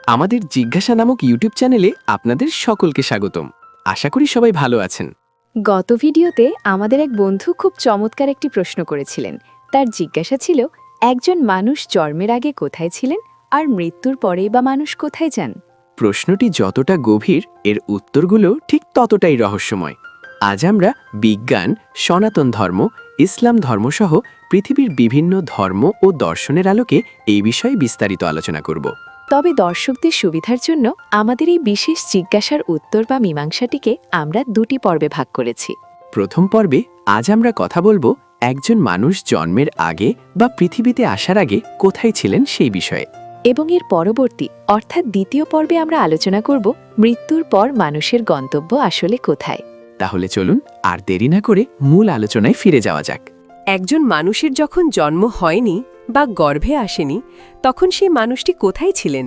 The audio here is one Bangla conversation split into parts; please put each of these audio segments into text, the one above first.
আমাদের জিজ্ঞাসা নামক ইউটিউব চ্যানেলে আপনাদের সকলকে স্বাগতম। আশা করি সবাই ভালো আছেন। গত ভিডিওতে আমাদের এক বন্ধু খুব চমৎকার একটি প্রশ্ন করেছিলেন। তার জিজ্ঞাসা ছিল, একজন মানুষ জন্মের আগে কোথায় ছিলেন আর মৃত্যুর পরেই বা মানুষ কোথায় যান? প্রশ্নটি যতটা গভীর, এর উত্তরগুলো ঠিক ততটাই রহস্যময়। আজ আমরা বিজ্ঞান, সনাতন ধর্ম, ইসলাম ধর্মসহ পৃথিবীর বিভিন্ন ধর্ম ও দর্শনের আলোকে এই বিষয়ে বিস্তারিত আলোচনা করব। তবে দর্শকদের সুবিধার জন্য আমাদের এই বিশেষ জিজ্ঞাসার উত্তর বা মীমাংসাটিকে আমরা দুটি পর্বে ভাগ করেছি। প্রথম পর্বে আজ আমরা কথা বলবো একজন মানুষ জন্মের আগে বা পৃথিবীতে আসার আগে কোথায় ছিলেন সেই বিষয়ে। এবং এর পরবর্তী অর্থাৎ দ্বিতীয় পর্বে আমরা আলোচনা করব মৃত্যুর পর মানুষের গন্তব্য আসলে কোথায়। তাহলে চলুন আর দেরি না করে মূল আলোচনায় ফিরে যাওয়া যাক। একজন মানুষের যখন জন্ম হয়নি বা গর্ভে আসেনি, তখন সেই মানুষটি কোথায় ছিলেন?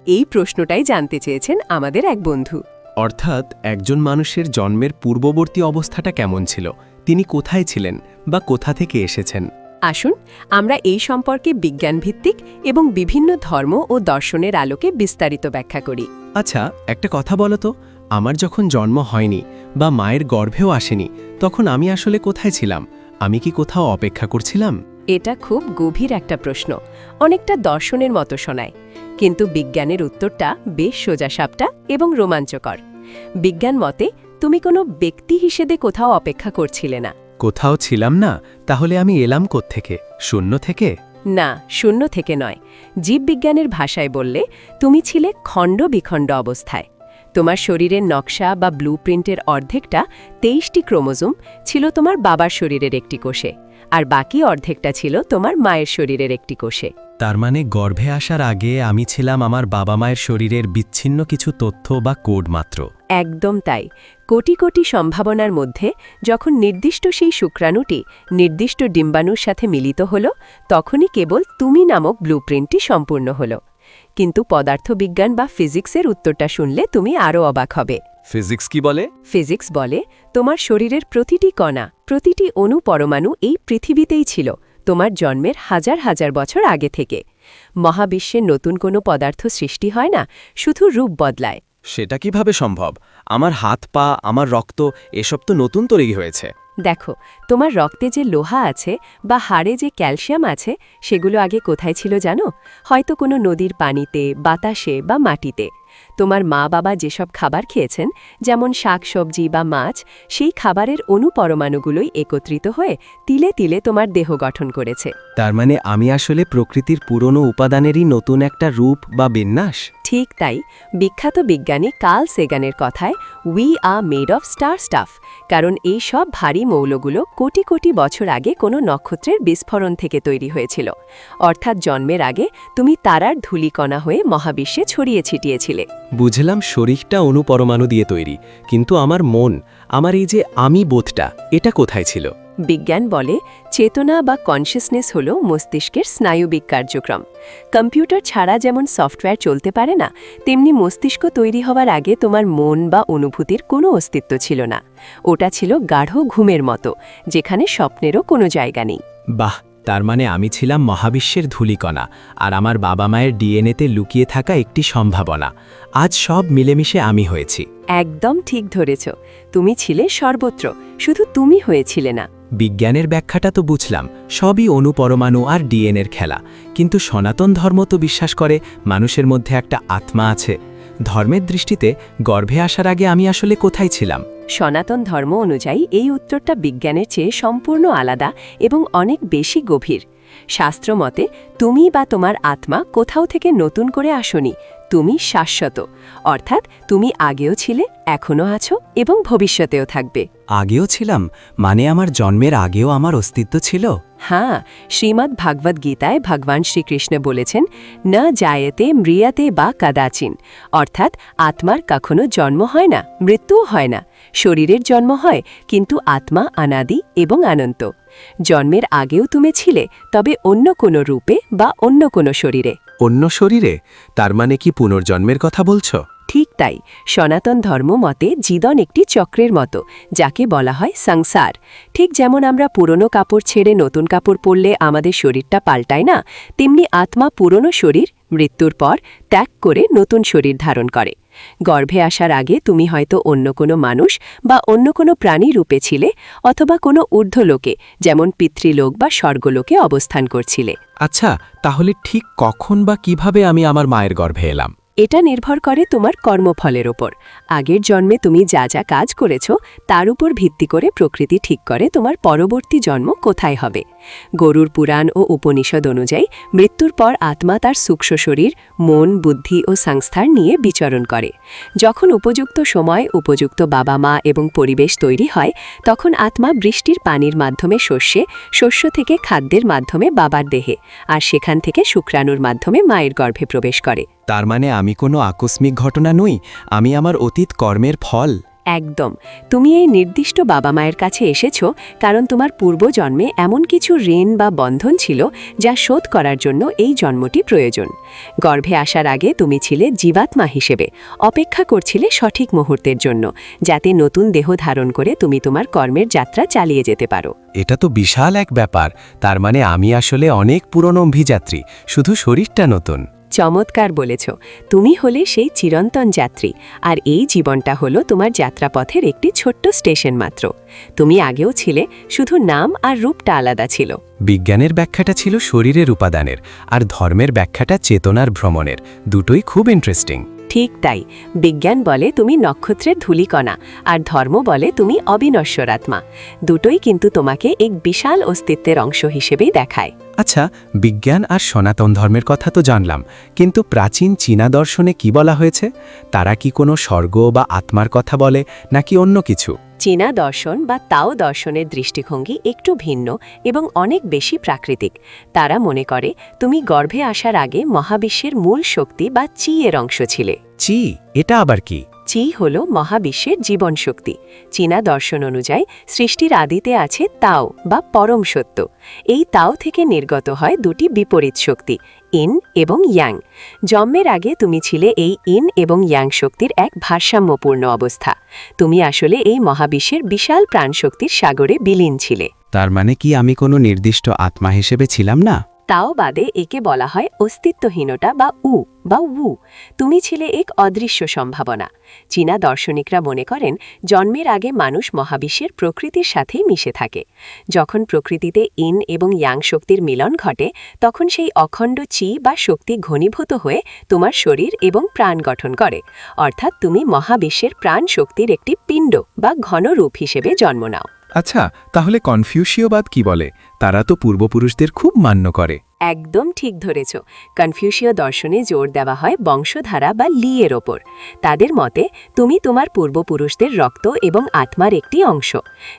এই প্রশ্নটাই জানতে চেয়েছেন আমাদের এক বন্ধু। অর্থাৎ একজন মানুষের জন্মের পূর্ববর্তী অবস্থাটা কেমন ছিল, তিনি কোথায় ছিলেন বা কোথা থেকে এসেছেন। আসুন আমরা এই সম্পর্কে বিজ্ঞানভিত্তিক এবং বিভিন্ন ধর্ম ও দর্শনের আলোকে বিস্তারিত ব্যাখ্যা করি। আচ্ছা, একটা কথা বলো তো, আমার যখন জন্ম হয়নি বা মায়ের গর্ভেও আসেনি, তখন আমি আসলে কোথায় ছিলাম? আমি কি কোথাও অপেক্ষা করছিলাম? এটা খুব গভীর একটা প্রশ্ন, অনেকটা দর্শনের মতো শোনায়, কিন্তু বিজ্ঞানের উত্তরটা বেশ সোজাসাপটা এবং রোমাঞ্চকর। বিজ্ঞান মতে তুমি কোনো ব্যক্তি হিসেবে কোথাও অপেক্ষা করছিলে না। কোথাও ছিলাম না? তাহলে আমি এলাম কোত্থেকে? শূন্য থেকে? না, শূন্য থেকে নয়। জীববিজ্ঞানের ভাষায় বললে তুমি ছিলে খণ্ড বিখণ্ড অবস্থায়। তোমার শরীরের নকশা বা ব্লুপ্রিন্টের অর্ধেকটা 23টি ক্রোমোজোম ছিল তোমার বাবার শরীরের একটি কোষে, আর বাকি অর্ধেকটা ছিল তোমার মায়ের শরীরের একটি কোষে। তার মানে গর্ভে আসার আগে আমি ছিলাম আমার বাবা মায়ের শরীরের বিচ্ছিন্ন কিছু তথ্য বা কোড মাত্র। একদম তাই। কোটি কোটি সম্ভাবনার মধ্যে যখন নির্দিষ্ট সেই শুক্রাণুটি নির্দিষ্ট ডিম্বাণুর সাথে মিলিত হল, তখনই কেবল তুমি নামক ব্লুপ্রিন্টটি সম্পূর্ণ হল। কিন্তু পদার্থবিজ্ঞান বা ফিজিক্সের উত্তরটা শুনলে তুমি আরও অবাক হবে। ফিজিক্স কি বলে? ফিজিক্স বলে তোমার শরীরের প্রতিটি কণা, প্রতিটি অণু পরমাণু এই পৃথিবীতেই ছিল তোমার জন্মের হাজার হাজার বছর আগে থেকে। মহাবিশ্বে নতুন কোনো পদার্থ সৃষ্টি হয় না, শুধু রূপ বদলায়। সেটা কিভাবে সম্ভব? আমার হাত পা, আমার রক্ত, এসব তো নতুন তৈরি হয়েছে। দেখো, তোমার রক্তে যে লোহা আছে বা হাড়ে যে ক্যালসিয়াম আছে, সেগুলো আগে কোথায় ছিল জানো? হয়তো কোনো নদীর পানিতে, বাতাসে বা মাটিতে। তোমার মা বাবা যেসব খাবার খেয়েছেন, যেমন শাকসবজি বা মাছ, সেই খাবারের অণুপরমাণুগুলোই একত্রিত হয়ে তিলে তিলে তোমার দেহ গঠন করেছে। তার মানে আমি আসলে প্রকৃতির পুরনো উপাদানেরই নতুন একটা রূপ বা বিন্যাস। ঠিক তাই। বিখ্যাত বিজ্ঞানী কার্ল সেগানের কথায় we are made of star staff, কারণ এই সব ভারী মৌলগুলো কোটি কোটি বছর আগে কোনো নক্ষত্রের বিস্ফোরণ থেকে তৈরি হয়েছিল। অর্থাৎ জন্মের আগে তুমি তারার ধূলিকণা হয়ে মহাবিশ্বে ছড়িয়ে ছিটিয়েছিলে। বুঝলাম শরীরটা অণুপরমাণু দিয়ে তৈরি, কিন্তু আমার মন, আমার এই যে আমি বোধটা, এটা কোথায় ছিল? বিজ্ঞান বলে চেতনা বা কনসিয়াসনেস হল মস্তিষ্কের স্নায়ুবিক কার্যক্রম। কম্পিউটার ছাড়া যেমন সফটওয়্যার চলতে পারে না, তেমনি মস্তিষ্ক তৈরি হওয়ার আগে তোমার মন বা অনুভূতির কোনো অস্তিত্ব ছিল না। ওটা ছিল গাঢ় ঘুমের মতো, যেখানে স্বপ্নেরও কোনো জায়গা নেই। বাহ, তার মানে আমি ছিলাম মহাবিশ্বের ধূলিকণা, আর আমার বাবা মায়ের ডিএনএতে লুকিয়ে থাকা একটি সম্ভাবনা। আজ সব মিলেমিশে আমি হয়েছি। একদম ঠিক ধরেছ। তুমি ছিলে সর্বত্র, শুধু তুমি হয়েছিলে না। বিজ্ঞানের ব্যাখ্যাটা তো বুঝলাম, সবই অণুপরমাণু আর ডিএনএর খেলা, কিন্তু সনাতন ধর্ম তো বিশ্বাস করে মানুষের মধ্যে একটা আত্মা আছে। ধর্মের দৃষ্টিতে গর্ভে আসার আগে আমি আসলে কোথায় ছিলাম? সনাতন ধর্ম অনুযায়ী এই উত্তরটা বিজ্ঞানের চেয়ে সম্পূর্ণ আলাদা এবং অনেক বেশি গভীর। শাস্ত্র মতে তুমি বা তোমার আত্মা কোথাও থেকে নতুন করে আসনি, তুমি শাশ্বত। অর্থাৎ তুমি আগেও ছিলে, এখনও আছো এবং ভবিষ্যতেও থাকবে। আগেও ছিলাম মানে আমার জন্মের আগেও আমার অস্তিত্ব ছিল? হ্যাঁ, শ্রীমদ্ ভাগবত গীতায় ভগবান শ্রীকৃষ্ণ বলেছেন, ন জায়েতে ম্রিয়াতে বা কাদাচিন। অর্থাৎ আত্মার কখনো জন্ম হয় না, মৃত্যুও হয় না। শরীরের জন্ম হয়, কিন্তু আত্মা অনাদি এবং অনন্ত। জন্মের আগেও তুমি ছিলে, তবে অন্য কোনো রূপে বা অন্য কোনো শরীরে। অন্য শরীরে? তার মানে কি পুনর্জন্মের কথা বলছো? ঠিক তাই সনাতন ধর্ম মতে জীবন একটি চক্রের মতো, যাকে বলা হয় সংসার। ঠিক যেমন আমরা পুরনো কাপড় ছেড়ে নতুন কাপড় পরলে আমাদের শরীরটা পাল্টায় না, তেমনি আত্মা পুরনো শরীর মৃত্যুর পর ত্যাগ করে নতুন শরীর ধারণ করে। গর্ভে আসার আগে তুমি হয়তো অন্য কোনো মানুষ বা অন্য কোনো প্রাণী রূপে ছিলে, অথবা কোনো ঊর্ধ্বলোকে যেমন পিতৃলোক বা স্বর্গলোকে অবস্থান করছিলে। আচ্ছা, তাহলে ঠিক কখন বা কিভাবে আমি আমার মায়ের গর্ভে এলাম? এটা নির্ভর করে তোমার কর্মফলের ওপর। আগের জন্মে তুমি যা যা কাজ করেছ তার উপর ভিত্তি করে প্রকৃতি ঠিক করে তোমার পরবর্তী জন্ম কোথায় হবে। গরুর পুরাণ ও উপনিষদ অনুযায়ী মৃত্যুর পর আত্মা তার সূক্ষ্ম শরীর, মন, বুদ্ধি ও সংস্থার নিয়ে বিচরণ করে। যখন উপযুক্ত সময়, উপযুক্ত বাবা মা এবং পরিবেশ তৈরি হয়, তখন আত্মা বৃষ্টির পানির মাধ্যমে শস্যে, শস্য থেকে খাদ্যের মাধ্যমে বাবার দেহে, আর সেখান থেকে শুক্রাণুর মাধ্যমে মায়ের গর্ভে প্রবেশ করে। তার মানে আমি কোনো আকস্মিক ঘটনা নই, আমি আমার অতীত কর্মের ফল। একদম। তুমি এই নির্দিষ্ট বাবা মায়ের কাছে এসেছ কারণ তোমার পূর্বজন্মে এমন কিছু ঋণ বা বন্ধন ছিল যা শোধ করার জন্য এই জন্মটি প্রয়োজন। গর্ভে আসার আগে তুমি ছিলে জীবাত্মা হিসেবে, অপেক্ষা করছিলে সঠিক মুহূর্তের জন্য, যাতে নতুন দেহ ধারণ করে তুমি তোমার কর্মের যাত্রা চালিয়ে যেতে পারো। এটা তো বিশাল এক ব্যাপার। তার মানে আমি আসলে অনেক পুরনো অভিযাত্রী, শুধু শরীরটা নতুন। চমৎকার বলেছ। তুমি হলে সেই চিরন্তন যাত্রী, আর এই জীবনটা হলো তোমার যাত্রাপথের একটি ছোট্ট স্টেশন মাত্র। তুমি আগেও ছিলে, শুধু নাম আর রূপটা আলাদা ছিল। বিজ্ঞানের ব্যাখ্যাটা ছিল শরীরের উপাদানের, আর ধর্মের ব্যাখ্যাটা চেতনার ভ্রমণের। দুটোই খুব ইন্টারেস্টিং। ঠিক তাই। বিজ্ঞান বলে তুমি নক্ষত্রের ধূলিকণা, আর ধর্ম বলে তুমি অবিনশ্বর আত্মা। দুটোই কিন্তু তোমাকে এক বিশাল অস্তিত্বের অংশ হিসেবেই দেখায়। আচ্ছা, বিজ্ঞান আর সনাতন ধর্মের কথা তো জানলাম, কিন্তু প্রাচীন চীনা দর্শনে কি বলা হয়েছে? তারা কি কোনো স্বর্গ বা আত্মার কথা বলে, নাকি অন্য কিছু? চীনা দর্শন বা তাও দর্শনের দৃষ্টিভঙ্গি একটু ভিন্ন এবং অনেক বেশি প্রাকৃতিক। তারা মনে করে তুমি গর্ভে আসার আগে মহাবিশ্বের মূল শক্তি বা চি এর অংশ ছিলে। চি, এটা আবার কি? চি হল মহাবিশ্বের জীবন শক্তি। চীনা দর্শন অনুযায়ী সৃষ্টির আদিতে আছে তাও বা পরম সত্য। এই তাও থেকে নির্গত হয় দুটি বিপরীত শক্তি, ইন এবং ইয়াং। জন্মের আগে তুমি ছিলে এই ইন এবং ইয়াং শক্তির এক ভারসাম্যপূর্ণ অবস্থা। তুমি আসলে এই মহাবিশ্বের বিশাল প্রাণশক্তির সাগরে বিলীন ছিলে। তার মানে কি আমি কোনো নির্দিষ্ট আত্মা হিসেবে ছিলাম না? তাও বাদে একে বলা হয় অস্তিত্বহীনতা বা উ। তুমি ছিলে এক অদৃশ্য সম্ভাবনা। চীনা দার্শনিকরা মনে করেন জন্মের আগে মানুষ মহাবিশ্বের প্রকৃতির সাথেই মিশে থাকে। যখন প্রকৃতিতে ইন এবং ইয়াং শক্তির মিলন ঘটে, তখন সেই অখণ্ড চি বা শক্তি ঘনীভূত হয়ে তোমার শরীর এবং প্রাণ গঠন করে। অর্থাৎ তুমি মহাবিশ্বের প্রাণ শক্তির একটি পিণ্ড বা ঘনরূপ হিসেবে জন্ম নাও। আচ্ছা, তাহলে কনফিউশীয়বাদ কি বলে? তারা তো পূর্বপুরুষদের খুব মান্য করে। একদম ঠিক ধরেছ। কনফিউশীয় দর্শনে জোর দেওয়া হয় বংশধারা বা লিয়ের ওপর। তাদের মতে তুমি তোমার পূর্বপুরুষদের রক্ত এবং আত্মার একটি অংশ।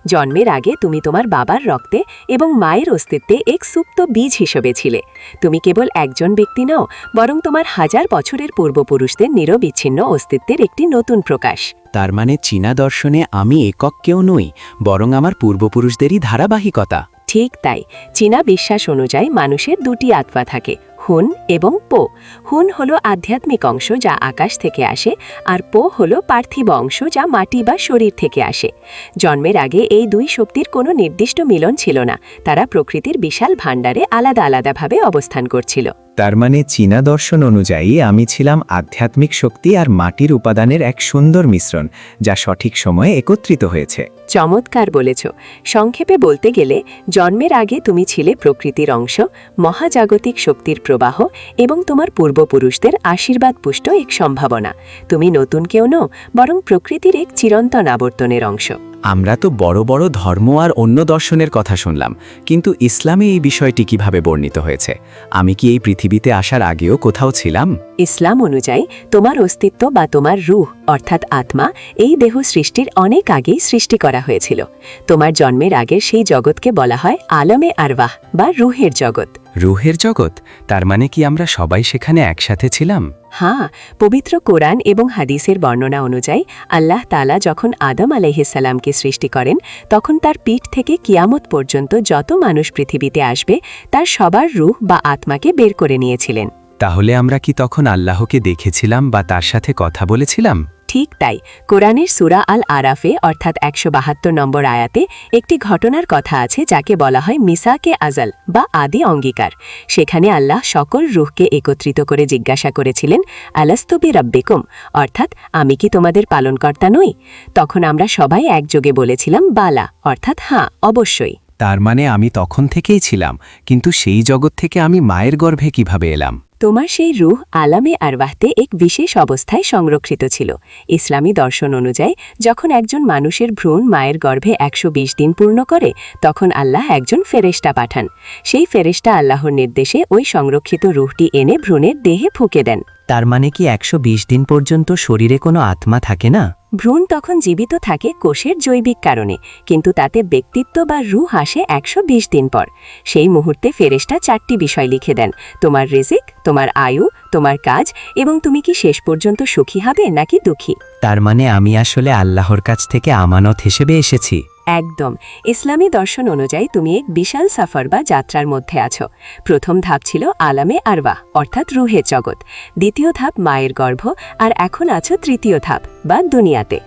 জন্মের আগে তুমি তোমার বাবার রক্তে এবং মায়ের অস্তিত্বে এক সুপ্ত বীজ হিসেবে ছিলে। তুমি কেবল একজন ব্যক্তি নও, বরং তোমার হাজার বছরের পূর্বপুরুষদের নিরবিচ্ছিন্ন অস্তিত্বের একটি নতুন প্রকাশ। তার মানে চীনা দর্শনে আমি একক কেউ নই, বরং আমার পূর্বপুরুষদেরই ধারাবাহিকতা। ঠিক তাই। চীনা বিশ্বাস অনুযায়ী মানুষের দুটি আত্মা থাকে, হুন এবং পো। হুন হল আধ্যাত্মিক অংশ যা আকাশ থেকে আসে, আর পো হল পার্থিব অংশ যা মাটি বা শরীর থেকে আসে। জন্মের আগে এই দুই শক্তির কোনো নির্দিষ্ট মিলন ছিল না। তারা প্রকৃতির বিশাল ভাণ্ডারে আলাদা আলাদাভাবে অবস্থান করছিল। তার মানে চীনা দর্শন অনুযায়ী আমি ছিলাম আধ্যাত্মিক শক্তি আর মাটির উপাদানের এক সুন্দর মিশ্রণ, যা সঠিক সময়ে একত্রিত হয়েছে। চমৎকার বলেছ। সংক্ষেপে বলতে গেলে জন্মের আগে তুমি ছিলে প্রকৃতির অংশ, মহাজাগতিক শক্তির প্রবাহ এবং তোমার পূর্বপুরুষদের আশীর্বাদ পুষ্ট এক সম্ভাবনা। তুমি নতুন কেউ নও, বরং প্রকৃতির এক চিরন্তন আবর্তনের অংশ। আমরা তো বড় বড় ধর্ম আর অন্য দর্শনের কথা শুনলাম, কিন্তু ইসলামে এই বিষয়টি কিভাবে বর্ণিত হয়েছে? আমি কি এই পৃথিবীতে আসার আগেও কোথাও ছিলাম? ইসলাম অনুযায়ী তোমার অস্তিত্ব বা তোমার রূহ অর্থাৎ আত্মা এই দেহ সৃষ্টির অনেক আগেই সৃষ্টি করা হয়েছিল। তোমার জন্মের আগের সেই জগৎকে বলা হয় আলমে আরওয়াহ বা রুহের জগৎ। রুহের জগৎ? তার মানে কি আমরা সবাই সেখানে একসাথে ছিলাম? হ্যাঁ, পবিত্র কোরআন এবং হাদিসের বর্ণনা অনুযায়ী আল্লাহ তাআলা যখন আদম আলাইহিসসালামকে সৃষ্টি করেন, তখন তার পিঠ থেকে কিয়ামত পর্যন্ত যত মানুষ পৃথিবীতে আসবে তার সবার রূহ বা আত্মাকে বের করে নিয়েছিলেন। তাহলে আমরা কি তখন আল্লাহকে দেখেছিলাম বা তার সাথে কথা বলেছিলাম? ঠিক তাই। কোরআনের সূরা আল আরাফে অর্থাৎ ১৭২ নম্বর আয়াতে একটি ঘটনার কথা আছে যাকে বলা হয় মিসাকে আজাল বা আদি অঙ্গীকার। সেখানে আল্লাহ সকল রূহকে একত্রিত করে জিজ্ঞাসা করেছিলেন, আলাস্তু বিরাব্বিকুম, অর্থাৎ আমি কি তোমাদের পালনকর্তা নই? তখন আমরা সবাই একযোগে বলেছিলাম বালা, অর্থাৎ হ্যাঁ, অবশ্যই। তার মানে আমি তখন থেকেই ছিলাম, কিন্তু সেই জগৎ থেকে আমি মায়ের গর্ভে কিভাবে এলাম? তোমার সেই রূহ আলামে আরওয়াহতে এক বিশেষ অবস্থায় সংরক্ষিত ছিল। ইসলামী দর্শন অনুযায়ী যখন একজন মানুষের ভ্রূণ মায়ের গর্ভে ১২০ দিন পূর্ণ করে, তখন আল্লাহ একজন ফেরেশতা পাঠান। সেই ফেরেশতা আল্লাহর নির্দেশে ওই সংরক্ষিত রূহটি এনে ভ্রূণের দেহে ফুঁকে দেন। তার মানে কি ১২০ দিন পর্যন্ত শরীরে কোনো আত্মা থাকে না? ভ্রূণ তখন জীবিত থাকে কোষের জৈবিক কারণে, কিন্তু তাতে ব্যক্তিত্ব বা রূহ আসে ১২০ দিন পর। সেই মুহূর্তে ফেরেশতা ৪টি বিষয় লিখে দেন: তোমার রিজিক, তোমার আয়ু, তোমার কাজ এবং তুমি কি শেষ পর্যন্ত সুখী হবে নাকি দুঃখী। তার মানে আমি আসলে আল্লাহর কাছ থেকে আমানত হিসেবে এসেছি। একদম। ইসলামী দর্শন অনুযায়ী তুমি এক বিশাল সফর বা যাত্রার মধ্যে আছো। প্রথম ধাপ ছিল আলামে আরওয়াহ অর্থাৎ রুহের জগৎ, দ্বিতীয় ধাপ মায়ের গর্ভ, আর এখন আছো তৃতীয় ধাপ বা দুনিয়াতে।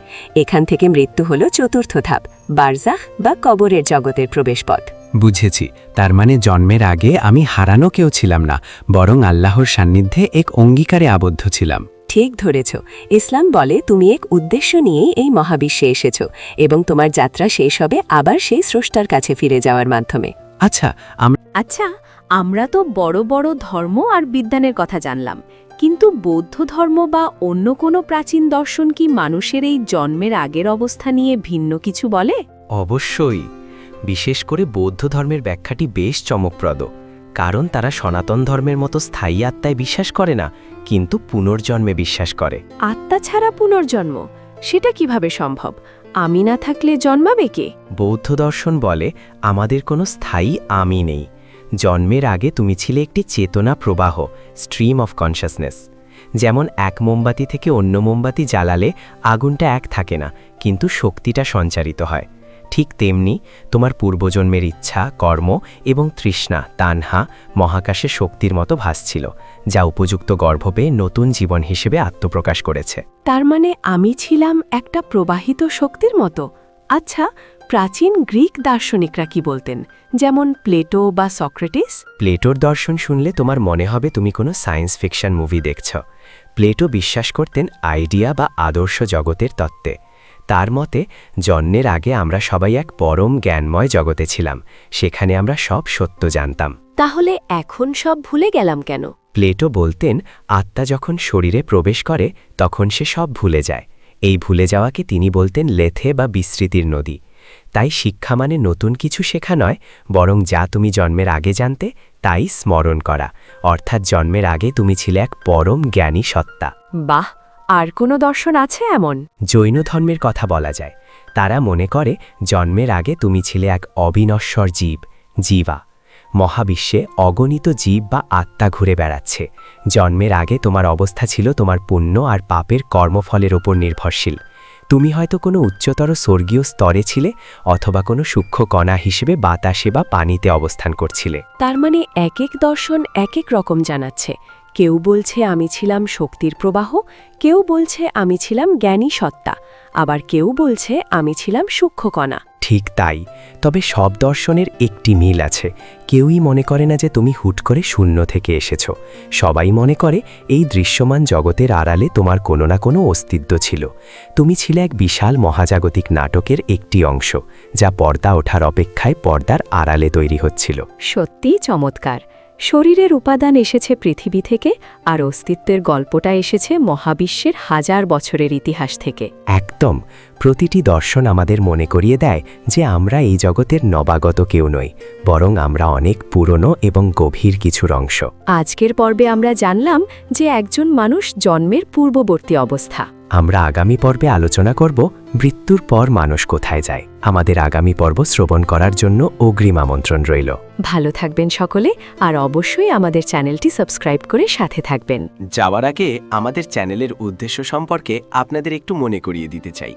এখান থেকে মৃত্যু হলো চতুর্থ ধাপ, বারজাখ বা কবরের জগতের প্রবেশপথ। বুঝেছি। তার মানে জন্মের আগে আমি হারানো কেউ ছিলাম না, বরং আল্লাহর সান্নিধ্যে এক অঙ্গীকারে আবদ্ধ ছিলাম। ঠিক ধরেছ। ইসলাম বলে তুমি এক উদ্দেশ্য নিয়েই এই মহাবিশ্বে এসেছ এবং তোমার যাত্রা শেষ হবে আবার সেই স্রষ্টার কাছে ফিরে যাওয়ার মাধ্যমে। আচ্ছা, আচ্ছা, আমরা তো বড় বড় ধর্ম আর বিজ্ঞানের কথা জানলাম, কিন্তু বৌদ্ধ ধর্ম বা অন্য কোনো প্রাচীন দর্শন কি মানুষের এই জন্মের আগের অবস্থা নিয়ে ভিন্ন কিছু বলে? অবশ্যই। বিশেষ করে বৌদ্ধ ধর্মের ব্যাখ্যাটি বেশ চমকপ্রদ, কারণ তারা সনাতন ধর্মের মতো স্থায়ী আত্মায় বিশ্বাস করে না, কিন্তু পুনর্জন্মে বিশ্বাস করে। আত্মা ছাড়া পুনর্জন্ম, সেটা কিভাবে সম্ভব? আমি না থাকলে জন্মাবে কে? বৌদ্ধ দর্শন বলে আমাদের কোনো স্থায়ী আমি নেই। জন্মের আগে তুমি ছিলে একটি চেতনা প্রবাহ, স্ট্রিম অফ কনশাসনেস। যেমন এক মোমবাতি থেকে অন্য মোমবাতি জ্বালালে আগুনটা এক থাকে না, কিন্তু শক্তিটা সঞ্চারিত হয়। ঠিক তেমনি তোমার পূর্বজন্মের ইচ্ছা, কর্ম এবং তৃষ্ণা তানহা মহাকাশে শক্তির মতো ভাসছিল, যা উপযুক্ত গর্ভ পেয়ে নতুন জীবন হিসেবে আত্মপ্রকাশ করেছে। তার মানে আমি ছিলাম একটা প্রবাহিত শক্তির মতো। আচ্ছা, প্রাচীন গ্রিক দার্শনিকরা কি বলতেন, যেমন প্লেটো বা সক্রেটিস? প্লেটোর দর্শন শুনলে তোমার মনে হবে তুমি কোনো সায়েন্স ফিকশন মুভি দেখছ। প্লেটো বিশ্বাস করতেন আইডিয়া বা আদর্শ জগতের তত্ত্বে। তার মতে জন্মের আগে আমরা সবাই এক পরম জ্ঞানময় জগতে ছিলাম, সেখানে আমরা সব সত্য জানতাম। তাহলে এখন সব ভুলে গেলাম কেন? প্লেটো বলতেন আত্মা যখন শরীরে প্রবেশ করে তখন সে সব ভুলে যায়। এই ভুলে যাওয়াকে তিনি বলতেন লেথে বা বিস্মৃতির নদী। তাই শিক্ষা মানে নতুন কিছু শেখা নয়, বরং যা তুমি জন্মের আগে জানতে তাই স্মরণ করা, অর্থাৎ জন্মের আগে তুমি ছিলে এক পরম জ্ঞানী সত্তা। বাহ, আর কোনো দর্শন আছে এমন? জৈন ধর্মের কথা বলা যায়। তারা মনে করে জন্মের আগে তুমি ছিলে এক অবিনশ্বর জীব, জীবা। মহাবিশ্বে অগণিত জীব বা আত্মা ঘুরে বেড়াচ্ছে। জন্মের আগে তোমার অবস্থা ছিল তোমার পুণ্য আর পাপের কর্মফলের ওপর নির্ভরশীল। তুমি হয়তো কোনো উচ্চতর স্বর্গীয় স্তরে ছিলে, অথবা কোনো সূক্ষ্ম কণা হিসেবে বাতাসে বা পানিতে অবস্থান করছিলে। তার মানে এক এক দর্শন এক এক রকম জানাচ্ছে। কেউ বলছে আমি ছিলাম শক্তির প্রবাহ, কেউ বলছে আমি ছিলাম জ্ঞানী সত্তা, আবার কেউ বলছে আমি ছিলাম সূক্ষ্ম কণা। ঠিক তাই। তবে সব দর্শনের একটি মিল আছে। কেউই মনে করে না যে তুমি হুট করে শূন্য থেকে এসেছো। সবাই মনে করে এই দৃশ্যমান জগতের আড়ালে তোমার কোনো না কোনো অস্তিত্ব ছিল। তুমি ছিলে এক বিশাল মহাজাগতিক নাটকের একটি অংশ, যা পর্দা ওঠার অপেক্ষায় পর্দার আড়ালে তৈরি হচ্ছিল। সত্যিই চমৎকার। শরীরের উপাদান এসেছে পৃথিবী থেকে, আর অস্তিত্বের গল্পটা এসেছে মহাবিশ্বের হাজার বছরের ইতিহাস থেকে। একদম। প্রতিটি দর্শন আমাদের মনে করিয়ে দেয় যে আমরা এই জগতের নবাগত কেউ নই, বরং আমরা অনেক পুরনো এবং গভীর কিছুর অংশ। আজকের পর্বে আমরা জানলাম যে একজন মানুষ জন্মের পূর্ববর্তী অবস্থা। আমরা আগামী পর্বে আলোচনা করব মৃত্যুর পর মানুষ কোথায় যায়। আমাদের আগামী পর্ব শ্রবণ করার জন্য অগ্রিম আমন্ত্রণ রইল। ভালো থাকবেন সকলে, আর অবশ্যই আমাদের চ্যানেলটি সাবস্ক্রাইব করে সাথে থাকবেন। যাওয়ার আগে আমাদের চ্যানেলের উদ্দেশ্য সম্পর্কে আপনাদের একটু মনে করিয়ে দিতে চাই।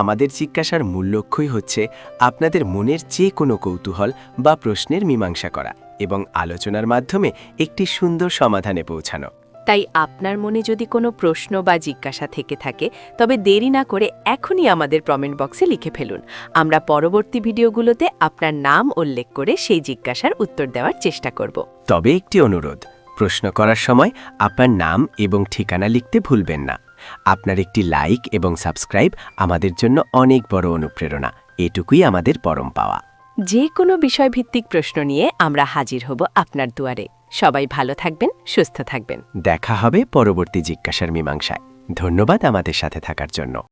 আমাদের জিজ্ঞাসার মূল লক্ষ্যই হচ্ছে আপনাদের মনের যে কোনো কৌতূহল বা প্রশ্নের মীমাংসা করা। এবং আলোচনার মাধ্যমে একটি সুন্দর সমাধানে পৌঁছানো। তাই আপনার মনে যদি কোনো প্রশ্ন বা জিজ্ঞাসা থেকে থাকে তবে দেরি না করে এখনই আমাদের কমেন্ট বক্সে লিখে ফেলুন। আমরা পরবর্তী ভিডিওগুলোতে আপনার নাম উল্লেখ করে সেই জিজ্ঞাসার উত্তর দেওয়ার চেষ্টা করব। তবে একটি অনুরোধ, প্রশ্ন করার সময় আপনার নাম এবং ঠিকানা লিখতে ভুলবেন না। আপনার একটি লাইক এবং সাবস্ক্রাইব আমাদের জন্য অনেক বড় অনুপ্রেরণা। এটুকুই আমাদের পরম পাওয়া। যে কোনো বিষয়ভিত্তিক প্রশ্ন নিয়ে আমরা হাজির হব আপনার দুয়ারে। সবাই ভালো থাকবেন, সুস্থ থাকবেন। দেখা হবে পরবর্তী জিজ্ঞাসার মীমাংসায়। ধন্যবাদ আমাদের সাথে থাকার জন্য।